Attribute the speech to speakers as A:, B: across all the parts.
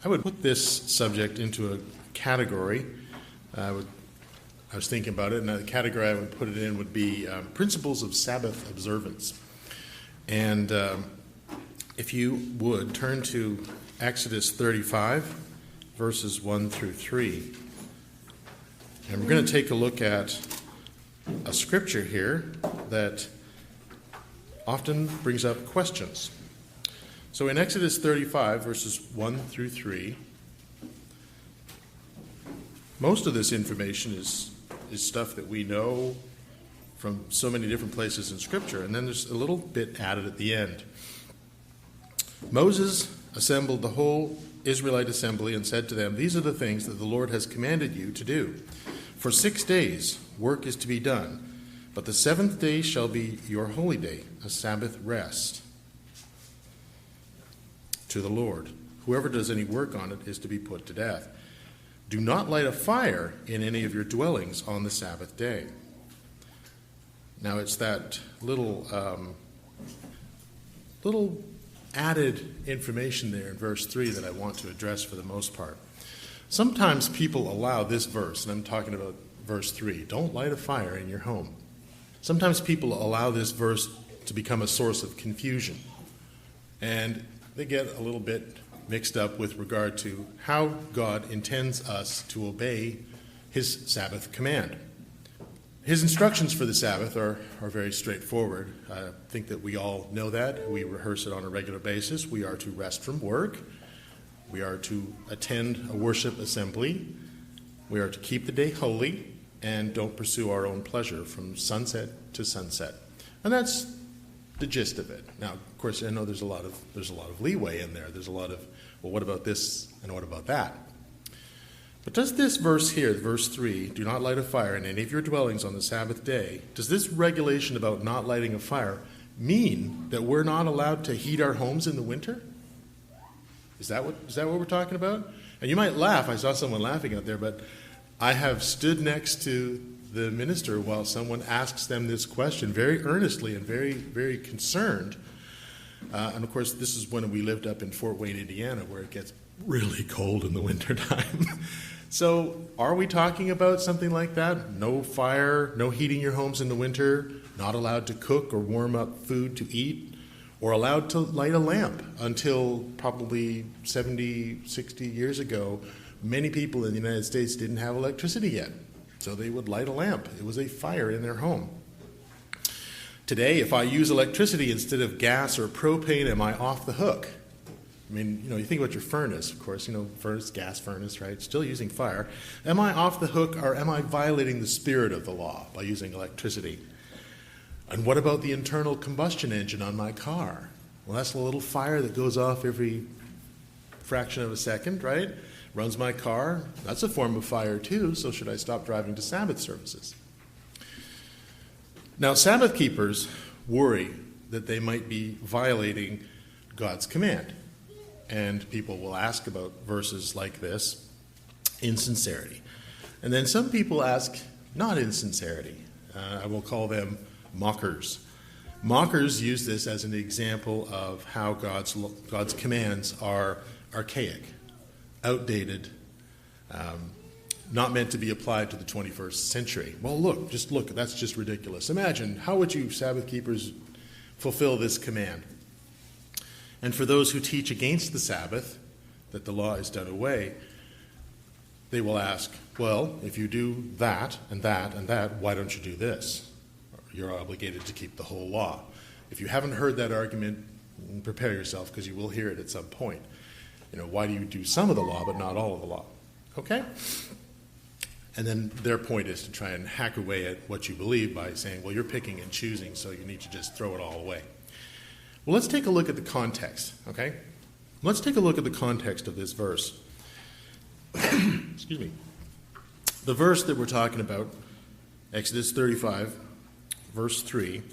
A: I would put this subject into a category. I was thinking about it, and the category I would put it in would be principles of Sabbath observance. And if you would, turn to Exodus 35, verses 1 through 3. And we're going to take a look at a scripture here that often brings up questions. So in Exodus 35, verses 1 through 3, most of this information is stuff that we know from so many different places in Scripture, and then there's a little bit added at the end. Moses assembled the whole Israelite assembly and said to them, "These are the things that the Lord has commanded you to do. For 6 days work is to be done, but the seventh day shall be your holy day, a Sabbath rest to the Lord. Whoever does any work on it is to be put to death. Do not light a fire in any of your dwellings on the Sabbath day." Now it's that little added information there in verse 3 that I want to address for the most part. Sometimes people allow this verse, and I'm talking about verse 3, don't light a fire in your home. Sometimes people allow this verse to become a source of confusion, and they get a little bit mixed up with regard to how God intends us to obey his Sabbath command. His instructions for the Sabbath are very straightforward. I think that we all know that. We rehearse it on a regular basis. We are to rest from work. We are to attend a worship assembly. We are to keep the day holy and don't pursue our own pleasure from sunset to sunset. And that's the gist of it. Now, of course, I know there's a lot of leeway in there. There's a lot of, well, what about this and what about that? But does this verse here, verse 3, do not light a fire in any of your dwellings on the Sabbath day, does this regulation about not lighting a fire mean that we're not allowed to heat our homes in the winter? Is that what we're talking about? And you might laugh. I saw someone laughing out there, but I have stood next to the minister while someone asks them this question very earnestly and very, very concerned. And of course, this is when we lived up in Fort Wayne, Indiana, where it gets really cold in the wintertime. So are we talking about something like that? No fire, no heating your homes in the winter, not allowed to cook or warm up food to eat, or allowed to light a lamp until probably 70, 60 years ago. Many people in the United States didn't have electricity yet, so they would light a lamp. It was a fire in their home. Today, if I use electricity instead of gas or propane, am I off the hook? I mean, you think about your furnace, of course, furnace, gas furnace, right? Still using fire. Am I off the hook, or am I violating the spirit of the law by using electricity? And what about the internal combustion engine on my car? Well, that's a little fire that goes off every fraction of a second, right? Runs my car. That's a form of fire too, so should I stop driving to Sabbath services? Now, Sabbath keepers worry that they might be violating God's command. And people will ask about verses like this in sincerity. And then some people ask not in sincerity. I will call them mockers. Mockers use this as an example of how God's commands are archaic, outdated, not meant to be applied to the 21st century. Well, look, that's just ridiculous. Imagine, how would you Sabbath keepers fulfill this command? And for those who teach against the Sabbath, that the law is done away, they will ask, well, if you do that and that and that, why don't you do this? You're obligated to keep the whole law. If you haven't heard that argument, prepare yourself, because you will hear it at some point. Why do you do some of the law but not all of the law? Okay? And then their point is to try and hack away at what you believe by saying, well, you're picking and choosing, so you need to just throw it all away. Well, let's take a look at the context, okay? Let's take a look at the context of this verse. Excuse me. The verse that we're talking about, Exodus 35, verse 3,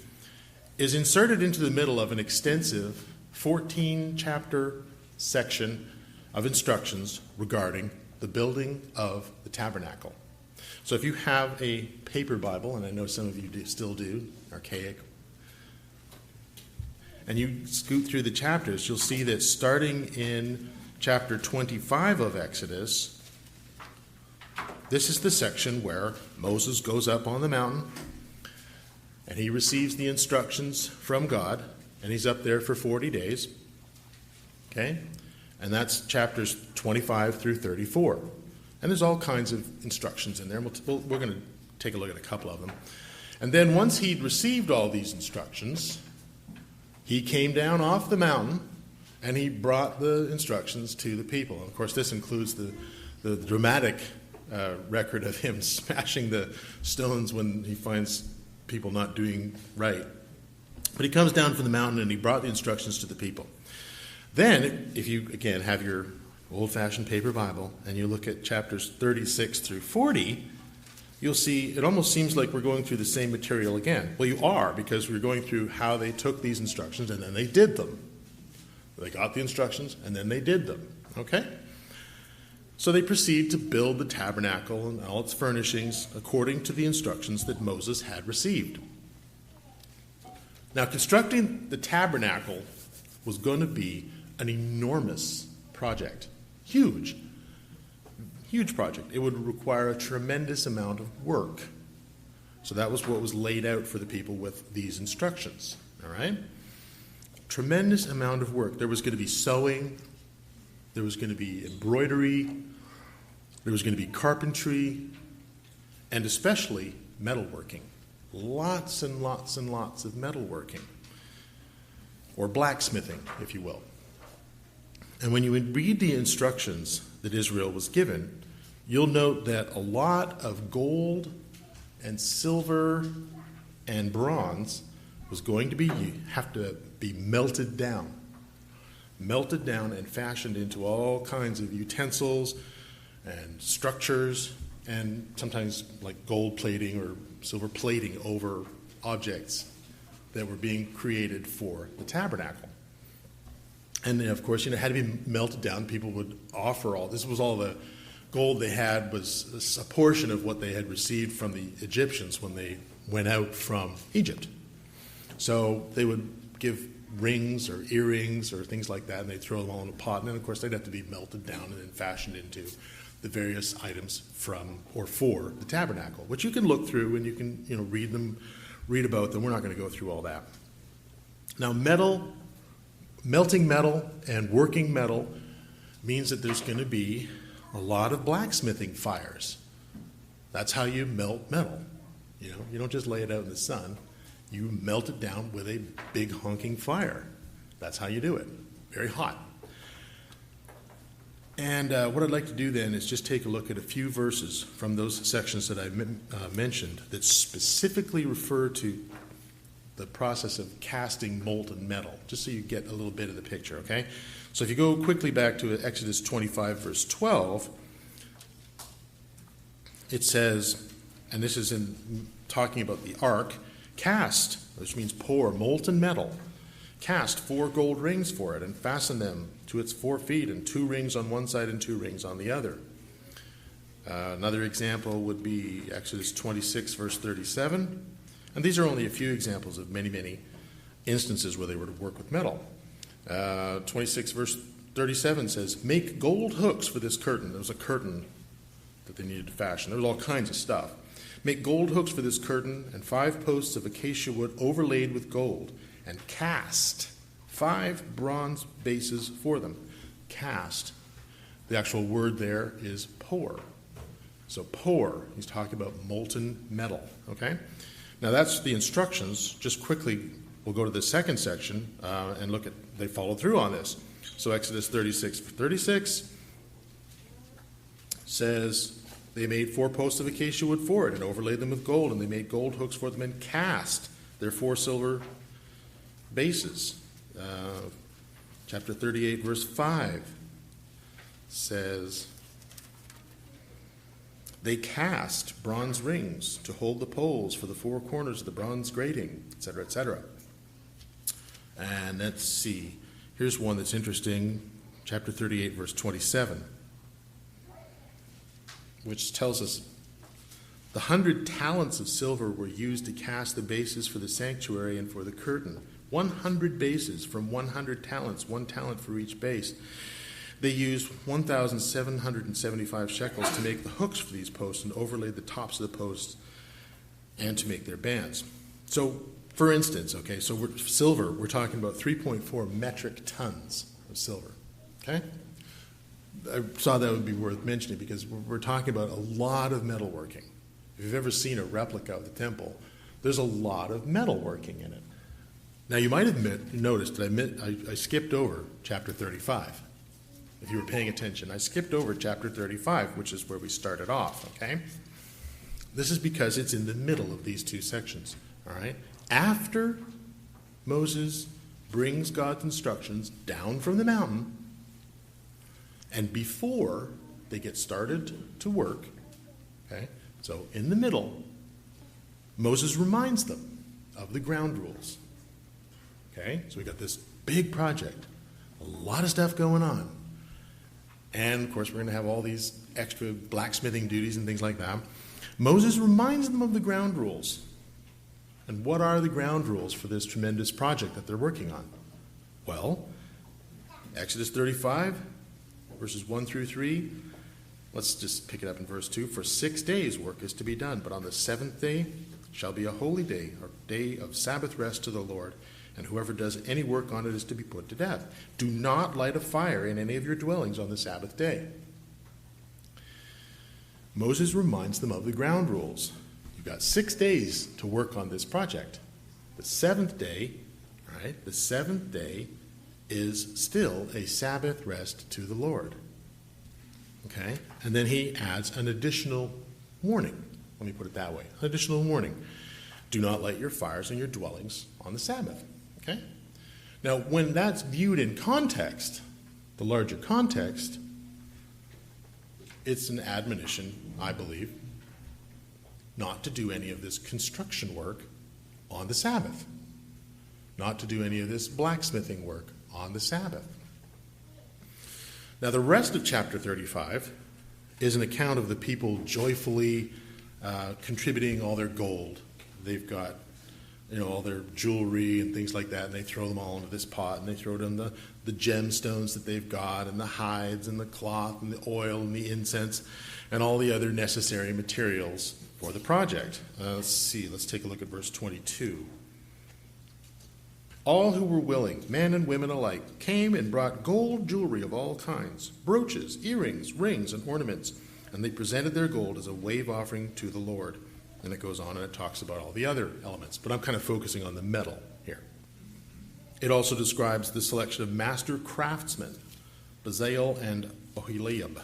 A: is inserted into the middle of an extensive 14-chapter section of instructions regarding the building of the tabernacle. So if you have a paper Bible, and I know some of you still do, archaic, and you scoot through the chapters, you'll see that starting in chapter 25 of Exodus, this is the section where Moses goes up on the mountain and he receives the instructions from God, and he's up there for 40 days. Okay? And that's chapters 25 through 34. And there's all kinds of instructions in there. We're going to take a look at a couple of them. And then once he'd received all these instructions, he came down off the mountain and he brought the instructions to the people. And of course, this includes the dramatic record of him smashing the stones when he finds people not doing right. But he comes down from the mountain and he brought the instructions to the people. Then, if you, again, have your old-fashioned paper Bible and you look at chapters 36 through 40, you'll see it almost seems like we're going through the same material again. Well, you are, because we're going through how they took these instructions and then they did them. They got the instructions and then they did them. Okay? So they proceed to build the tabernacle and all its furnishings according to the instructions that Moses had received. Now, constructing the tabernacle was going to be an enormous project. Huge project. It would require a tremendous amount of work. So that was what was laid out for the people with these instructions. All right? Tremendous amount of work. There was going to be sewing. There was going to be embroidery. There was going to be carpentry. And especially metalworking. Lots and lots and lots of metalworking. Or blacksmithing, if you will. And when you read the instructions that Israel was given, you'll note that a lot of gold and silver and bronze was going to have to be melted down and fashioned into all kinds of utensils and structures, and sometimes like gold plating or silver plating over objects that were being created for the tabernacle. And then, of course, it had to be melted down. People would offer this was all the gold they had, was a portion of what they had received from the Egyptians when they went out from Egypt. So they would give rings or earrings or things like that, and they'd throw them all in a pot. And then, of course, they'd have to be melted down and then fashioned into the various items from or for the tabernacle, which you can look through and you can read about them. We're not going to go through all that. Now, melting metal and working metal means that there's going to be a lot of blacksmithing fires. That's how you melt metal. You don't just lay it out in the sun. You melt it down with a big honking fire. That's how you do it. Very hot. And what I'd like to do then is just take a look at a few verses from those sections that I mentioned that specifically refer to the process of casting molten metal, just so you get a little bit of the picture, okay? So if you go quickly back to Exodus 25, verse 12, it says, and this is in talking about the ark, cast, which means pour, molten metal. Cast 4 gold rings for it and fasten them to its 4 feet, and 2 rings on one side and 2 rings on the other. Another example would be Exodus 26, verse 37. And these are only a few examples of many, many instances where they were to work with metal. 26, verse 37 says, make gold hooks for this curtain. There was a curtain that they needed to fashion. There was all kinds of stuff. Make gold hooks for this curtain and 5 posts of acacia wood overlaid with gold, and cast 5 bronze bases for them. Cast. The actual word there is pour. So pour, he's talking about molten metal, okay? Now that's the instructions. Just quickly, we'll go to the second section and look at, they followed through on this. So Exodus 36 says, they made 4 posts of acacia wood for it and overlaid them with gold, and they made gold hooks for them and cast their 4 silver bases. Chapter 38, verse 5 says, they cast bronze rings to hold the poles for the 4 corners of the bronze grating, etc., etc. And let's see. Here's one that's interesting. Chapter 38, verse 27, which tells us the 100 talents of silver were used to cast the bases for the sanctuary and for the curtain. 100 bases from 100 talents, 1 talent for each base. They used 1,775 shekels to make the hooks for these posts and overlaid the tops of the posts and to make their bands. So, for instance, okay, so silver, we're talking about 3.4 metric tons of silver, okay? I thought that would be worth mentioning because we're talking about a lot of metalworking. If you've ever seen a replica of the temple, there's a lot of metalworking in it. Now, you might have noticed that I skipped over chapter 35. If you were paying attention, I skipped over chapter 35, which is where we started off, okay? This is because it's in the middle of these two sections, all right? After Moses brings God's instructions down from the mountain, and before they get started to work, okay? So in the middle, Moses reminds them of the ground rules, okay? So we got this big project, a lot of stuff going on. And, of course, we're going to have all these extra blacksmithing duties and things like that. Moses reminds them of the ground rules. And what are the ground rules for this tremendous project that they're working on? Well, Exodus 35, verses 1 through 3. Let's just pick it up in verse 2. For 6 days work is to be done, but on the seventh day shall be a holy day, or day of Sabbath rest to the Lord. And whoever does any work on it is to be put to death. Do not light a fire in any of your dwellings on the Sabbath day. Moses reminds them of the ground rules. You've got 6 days to work on this project. The seventh day, right? The seventh day is still a Sabbath rest to the Lord. Okay? And then he adds an additional warning. Let me put it that way. An additional warning. Do not light your fires in your dwellings on the Sabbath. Okay? Now, when that's viewed in context, the larger context, it's an admonition, I believe, not to do any of this construction work on the Sabbath, not to do any of this blacksmithing work on the Sabbath. Now, the rest of chapter 35 is an account of the people joyfully contributing all their gold. They've got all their jewelry and things like that, and they throw them all into this pot, and they throw in the gemstones that they've got, and the hides, and the cloth, and the oil, and the incense, and all the other necessary materials for the project. Let's take a look at verse 22. All who were willing, men and women alike, came and brought gold jewelry of all kinds, brooches, earrings, rings, and ornaments, and they presented their gold as a wave offering to the Lord. And it goes on and it talks about all the other elements. But I'm kind of focusing on the metal here. It also describes the selection of master craftsmen, Bezalel and Oholiab,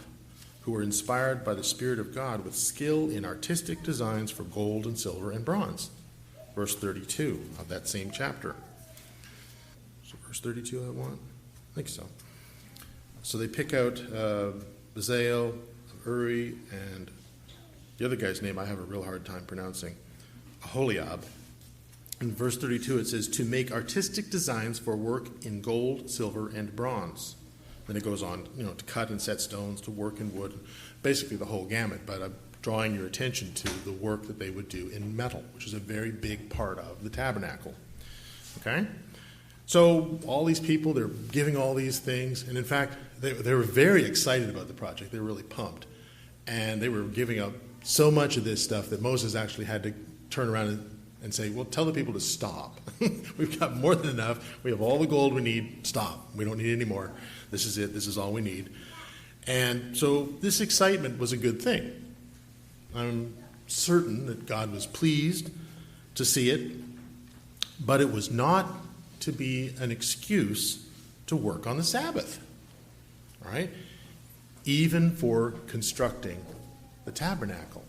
A: who were inspired by the Spirit of God with skill in artistic designs for gold and silver and bronze. Verse 32 of that same chapter. So verse 32 I want? I think so. So they pick out Bezalel, Uri, and the other guy's name I have a real hard time pronouncing, Oholiab. In verse 32 it says, to make artistic designs for work in gold, silver, and bronze. Then it goes on, to cut and set stones, to work in wood, basically the whole gamut. But I'm drawing your attention to the work that they would do in metal, which is a very big part of the tabernacle. Okay? So all these people, they're giving all these things. And in fact, they were very excited about the project. They were really pumped. And they were giving up so much of this stuff that Moses actually had to turn around and say, well, tell the people to stop. We've got more than enough. We have all the gold we need. Stop. We don't need any more. This is it. This is all we need. And so this excitement was a good thing. I'm certain that God was pleased to see it, but it was not to be an excuse to work on the Sabbath. All right? Even for constructing the tabernacle,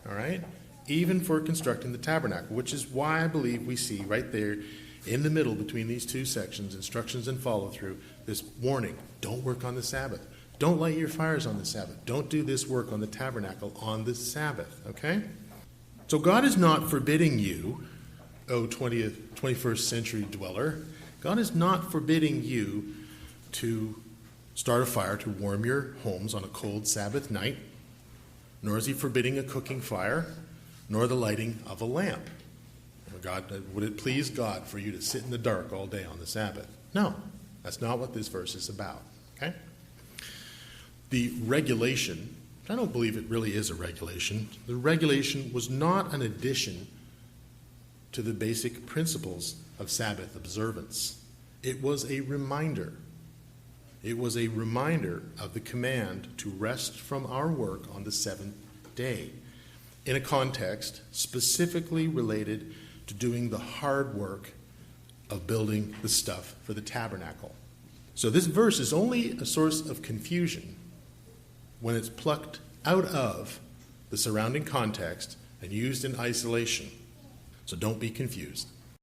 A: all right? Even for constructing the tabernacle, which is why I believe we see right there in the middle between these two sections, instructions and follow-through, this warning, don't work on the Sabbath. Don't light your fires on the Sabbath. Don't do this work on the tabernacle on the Sabbath, okay? So God is not forbidding you, 21st century dweller, God is not forbidding you to start a fire to warm your homes on a cold Sabbath night, nor is he forbidding a cooking fire, nor the lighting of a lamp. Would it please God for you to sit in the dark all day on the Sabbath? No, that's not what this verse is about. Okay? The regulation, I don't believe it really is a regulation, the regulation was not an addition to the basic principles of Sabbath observance. It was a reminder. It was a reminder of the command to rest from our work on the seventh day, in a context specifically related to doing the hard work of building the stuff for the tabernacle. So this verse is only a source of confusion when it's plucked out of the surrounding context and used in isolation. So don't be confused.